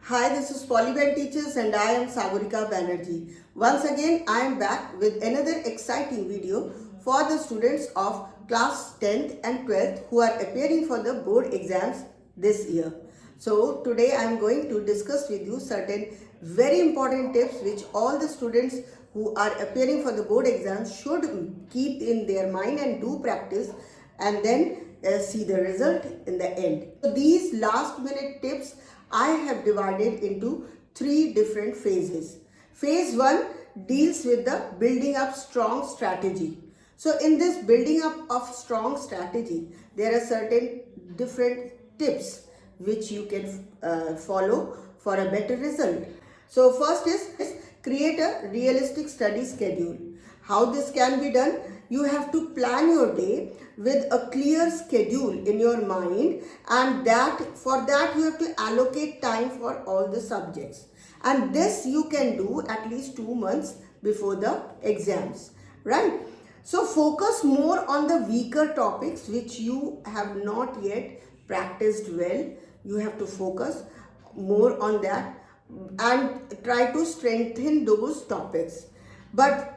Hi, this is Polyban Teachers and I am Sagurika Banerjee. Once again, I am back with another exciting video for the students of class 10th and 12th who are appearing for the board exams this year. So today I am going to discuss with you certain very important tips which all the students who are appearing for the board exams should keep in their mind and do practice and then see the result in the end. So these last minute tips I have divided into three different phases. Phase 1 deals with the building up strong strategy. So in this building up of strong strategy, there are certain different tips which you can follow for a better result. So first is create a realistic study schedule. How this can be done? You have to plan your day with a clear schedule in your mind, and for that you have to allocate time for all the subjects, and this you can do at least 2 months before the exams, right? So focus more on the weaker topics which you have not yet practiced well. You have to focus more on that and try to strengthen those topics, but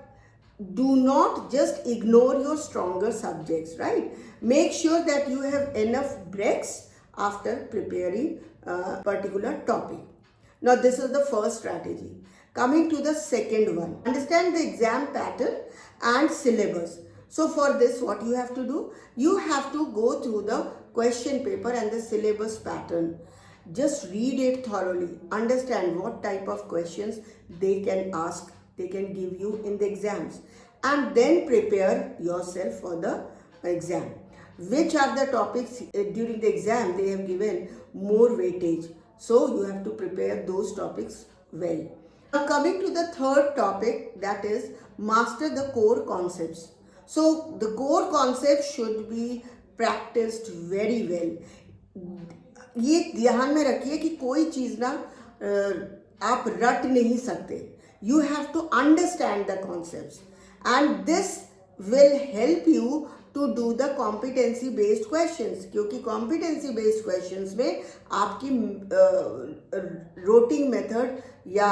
do not just ignore your stronger subjects, right? Make sure that you have enough breaks after preparing a particular topic. Now this is the first strategy. Coming to the second one, understand the exam pattern and syllabus. So for this, what you have to do, you have to go through the question paper and the syllabus pattern. Just read it thoroughly, understand what type of questions they can ask, they can give you in the exams, and then prepare yourself for the exam. Which are the topics during the exam they have given more weightage, so you have to prepare those topics well. Now coming to the third topic, that is master the core concepts. So the core concepts should be practiced very well. ये ध्यान में रखिए कि कोई चीज़ ना आप रट नहीं सकते. You have to understand the concepts, and this will help you to do the competency based questions, क्योंकि competency based questions में आपकी रोटिंग मेथड या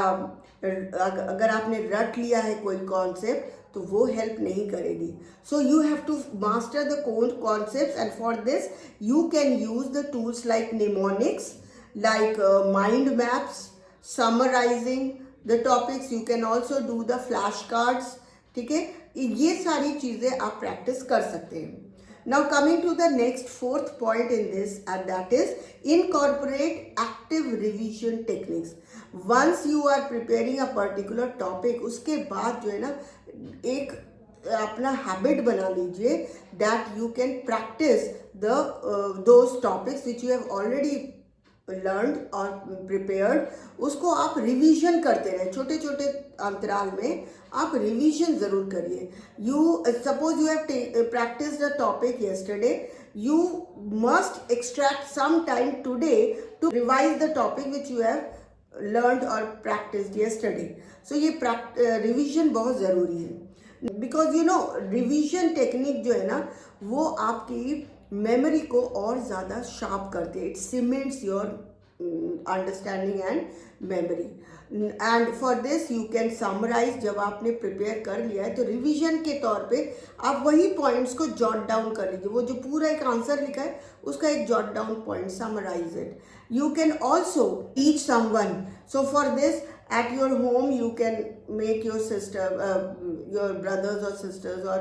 अगर आपने रट लिया है कोई कॉन्सेप्ट तो वो हेल्प नहीं करेगी. So you have to master the concepts, and for this you can use the tools like mnemonics, like mind maps, summarising the topics. You can also do the flash cards. ठीक है, ये सारी चीज़ें आप practice कर सकते हैं. Now coming to the next fourth point in this, and that is incorporate active revision techniques. Once you are preparing a particular topic, उसके बाद जो है ना एक अपना हैबिट बना लीजिए that you can practice those topics which you have already learned और prepared. उसको आप रिवीजन करते रहे, छोटे छोटे अंतराल में आप रिवीजन ज़रूर करिए. You suppose you have practiced a topic yesterday, you must extract some time today to revise the topic which you have learned or practiced yesterday. So ये रिवीजन बहुत ज़रूरी है, because you know revision technique जो है ना वो आपकी memory को और ज़्यादा शार्प करते हैं. It cements your understanding and memory. And for this you can summarise. जब आपने प्रिपेयर कर लिया है तो रिवीजन के तौर पे आप वही पॉइंट्स को जॉट डाउन कर लीजिए. वो जो पूरा एक आंसर लिखा है उसका एक jot down point, summarise it. You can also teach someone. So for this, at your home you can make your sister, your brothers or sisters or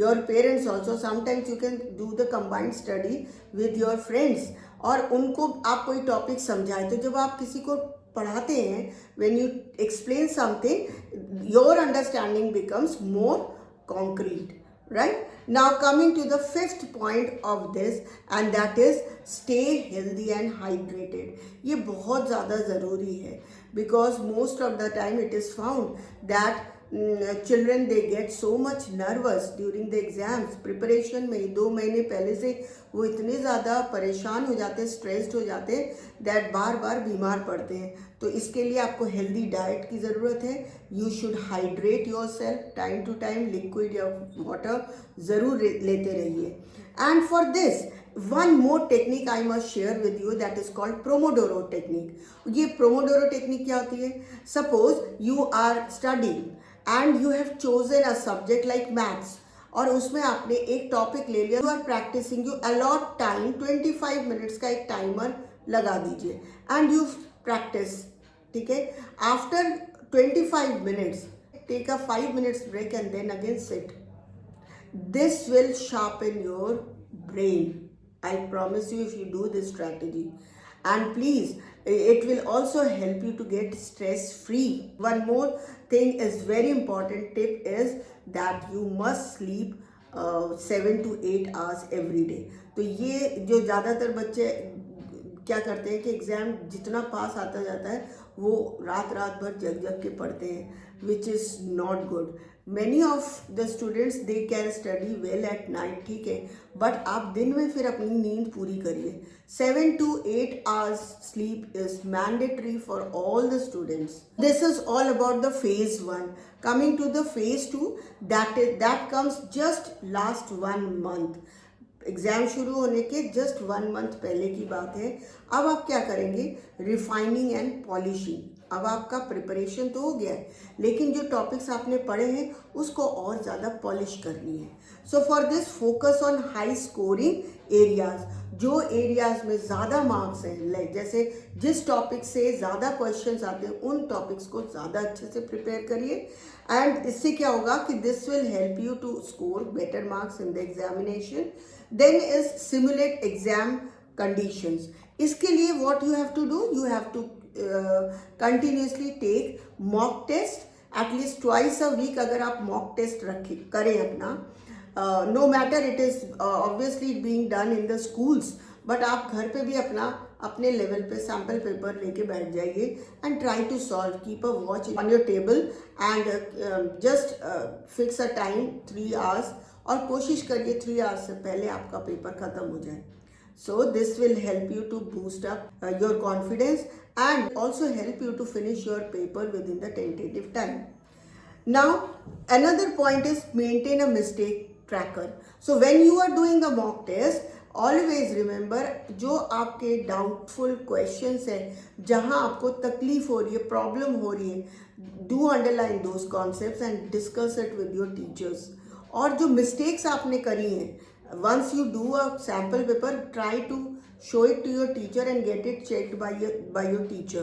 your parents also. Sometimes you can do the combined study with your friends, और उनको आप कोई topic समझाएं. तो जब आप किसी को पढ़ाते हैं, when you explain something, your understanding becomes more concrete, right? Now coming to the fifth point of this, and that is stay healthy and hydrated. ये बहुत ज़्यादा ज़रूरी है, because most of the time it is found that children they get so much nervous during the exams preparation में. 2 महीने पहले से वो इतने ज़्यादा परेशान हो जाते हैं, स्ट्रेस्ड हो जाते हैं, दैट बार बार बीमार पड़ते हैं. तो इसके लिए आपको हेल्दी डाइट की ज़रूरत है. You should hydrate yourself time to time. Liquid या वाटर ज़रूर लेते रहिए. And for this one more technique I must share with you, that is called Pomodoro technique. ये प्रोमोडोरो टेक्निक क्या होती है? Suppose you are studying and you have chosen a subject like maths, और उसमें आपने एक टॉपिक ले लिया. You are practising, you allot time 25 minutes का एक टाइमर लगा दीजिए एंड यू प्रैक्टिस. ठीक है, after 25 minutes take a 5 minutes break and then again sit. This will sharpen your brain, I promise you, if you do this strategy. And please, it will also help you to get stress free. One more thing is very important tip is that you must sleep 7 to 8 hours every day. तो ये जो ज़्यादातर बच्चे क्या करते हैं कि exam जितना पास आता जाता है वो रात भर जग के पढ़ते हैं, which is not good. Many of the students they can study well at night, ठीक है, बट आप दिन में फिर अपनी नींद पूरी करिए. 7 to 8 hours sleep is mandatory for all the students. This is all about the phase 1. Coming to the phase 2, that comes just last 1 month. Exam शुरू होने के जस्ट 1 month पहले की बात है. अब आप क्या करेंगे? Refining and polishing. अब आपका प्रिपरेशन तो हो गया है, लेकिन जो टॉपिक्स आपने पढ़े हैं उसको और ज़्यादा पॉलिश करनी है. So for this focus on high scoring areas. जो एरियाज में ज़्यादा मार्क्स हैं, लाइक जैसे जिस टॉपिक से ज़्यादा क्वेश्चंस आते हैं उन टॉपिक्स को ज़्यादा अच्छे से प्रिपेयर करिए. एंड इससे क्या होगा कि this will help you to score better marks in the examination. Then is simulate exam conditions. इसके लिए what you have to do, you have to continuously take mock test at least twice a week. अगर आप mock test करें अपना, no matter it is obviously being done in the schools, but आप घर पे भी अपने लेवल पे सैम्पल पेपर लेके बैठ जाइए and try to solve. Keep a watch on your table and just fix a time 3 hours, और कोशिश करिए 3 hours से पहले आपका पेपर ख़त्म हो जाए. So this will help you to boost up your confidence and also help you to finish your paper within the tentative time. Now another point is maintain a mistake tracker. So when you are doing the mock test, always remember जो आपके doubtful questions हैं, जहाँ आपको तकलीफ हो रही है, problem हो रही है, do underline those concepts and discuss it with your teachers. और जो मिस्टेक्स आपने करी हैं, once you do a sample paper, try to show it to your teacher and get it checked by your teacher.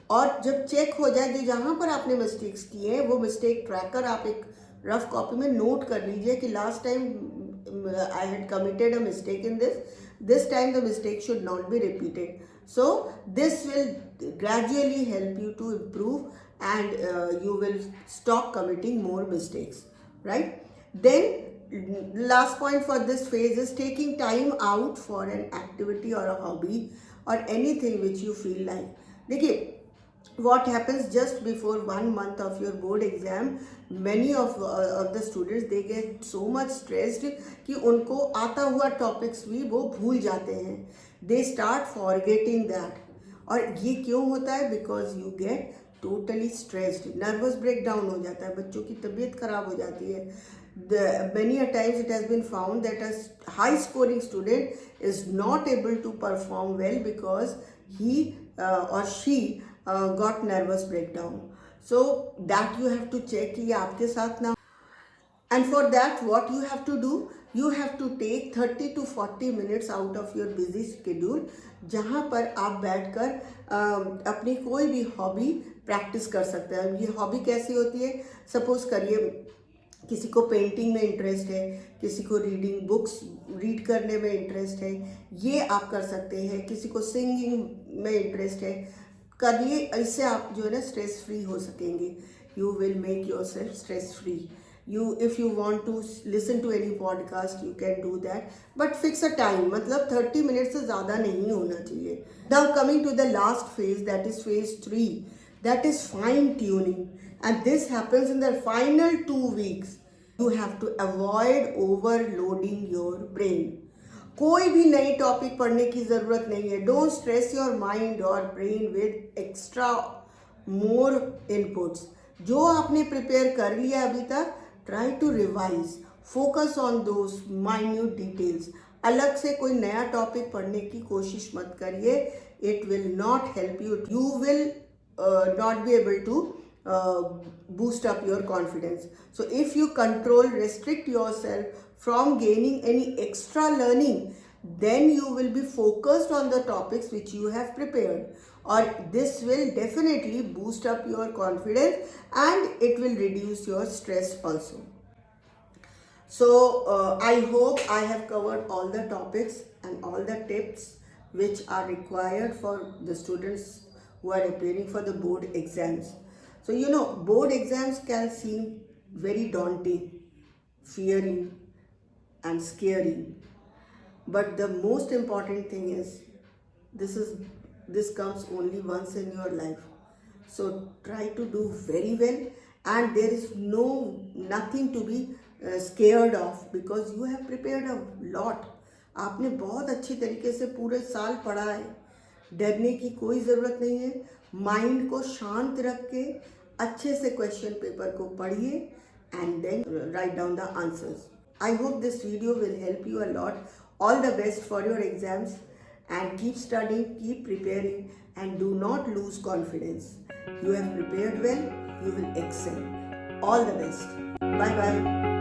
और जब check हो जाए जो जहाँ पर आपने मिस्टेक्स किए हैं, वो मिस्टेक ट्रैकर आप एक रफ कॉपी में नोट कर लीजिए कि last time I had committed a mistake in this time the mistake should not be repeated. So this will gradually help you to improve and you will stop committing more mistakes, right? Then last point for this phase is taking time out for an activity or a hobby or anything which you feel like. देखिए, what happens just before 1 month of your board exam, many of the students they get so much stressed कि उनको आता हुआ topics भी वो भूल जाते हैं. They start forgetting that. और ये क्यों होता है? Because you get totally stressed, nervous breakdown हो जाता है, बच्चों की तबीयत खराब हो जाती है. Many a times it has been found that a high scoring student is not able to perform well because he or she got nervous breakdown. So that you have to check कि आपके साथ ना. And for that what you have to do, you have to take 30 to 40 minutes out of your busy schedule, जहाँ पर आप बैठकर अपनी कोई भी हॉबी प्रैक्टिस कर सकते हैं. ये हॉबी कैसी होती है? सपोज करिए किसी को पेंटिंग में इंटरेस्ट है, किसी को रीडिंग बुक्स रीड करने में इंटरेस्ट है, ये आप कर सकते हैं. किसी को सिंगिंग में इंटरेस्ट है, करिए. इससे आप जो है ना स्ट्रेस फ्री हो सकेंगे. You will make your self stress free. if you want to listen to any podcast you can do that, but fix a time, मतलब 30 minutes से ज़्यादा नहीं होना चाहिए. Now coming to the last phase, that is phase 3, that is fine tuning, and this happens in the final 2 weeks. You have to avoid overloading your brain. कोई भी नई topic पढ़ने की ज़रूरत नहीं है. Don't stress your mind or brain with extra more inputs. जो आपने प्रिपेयर कर लिया अभी तक, try to revise. Focus on those minute details. अलग से कोई नया टॉपिक पढ़ने की कोशिश मत करिए. It will not help you. You will not be able to boost up your confidence. So if you restrict yourself from gaining any extra learning, then you will be focused on the topics which you have prepared, or this will definitely boost up your confidence and it will reduce your stress also. So I hope I have covered all the topics and all the tips which are required for the students who are appearing for the board exams. So board exams can seem very daunting, fearing and scary, but the most important thing is this comes only once in your life. So try to do very well, and there is nothing to be scared of, because you have prepared a lot. आपने बहुत अच्छी तरीके से पूरे साल पढ़ा है. डरने की कोई ज़रूरत नहीं है. माइंड को शांत रख के अच्छे से क्वेश्चन पेपर को पढ़िए and then write down the answers. I hope this video will help you a lot. All the best for your exams, and keep studying, keep preparing, and do not lose confidence. You have prepared well, you will excel. All the best. Bye bye.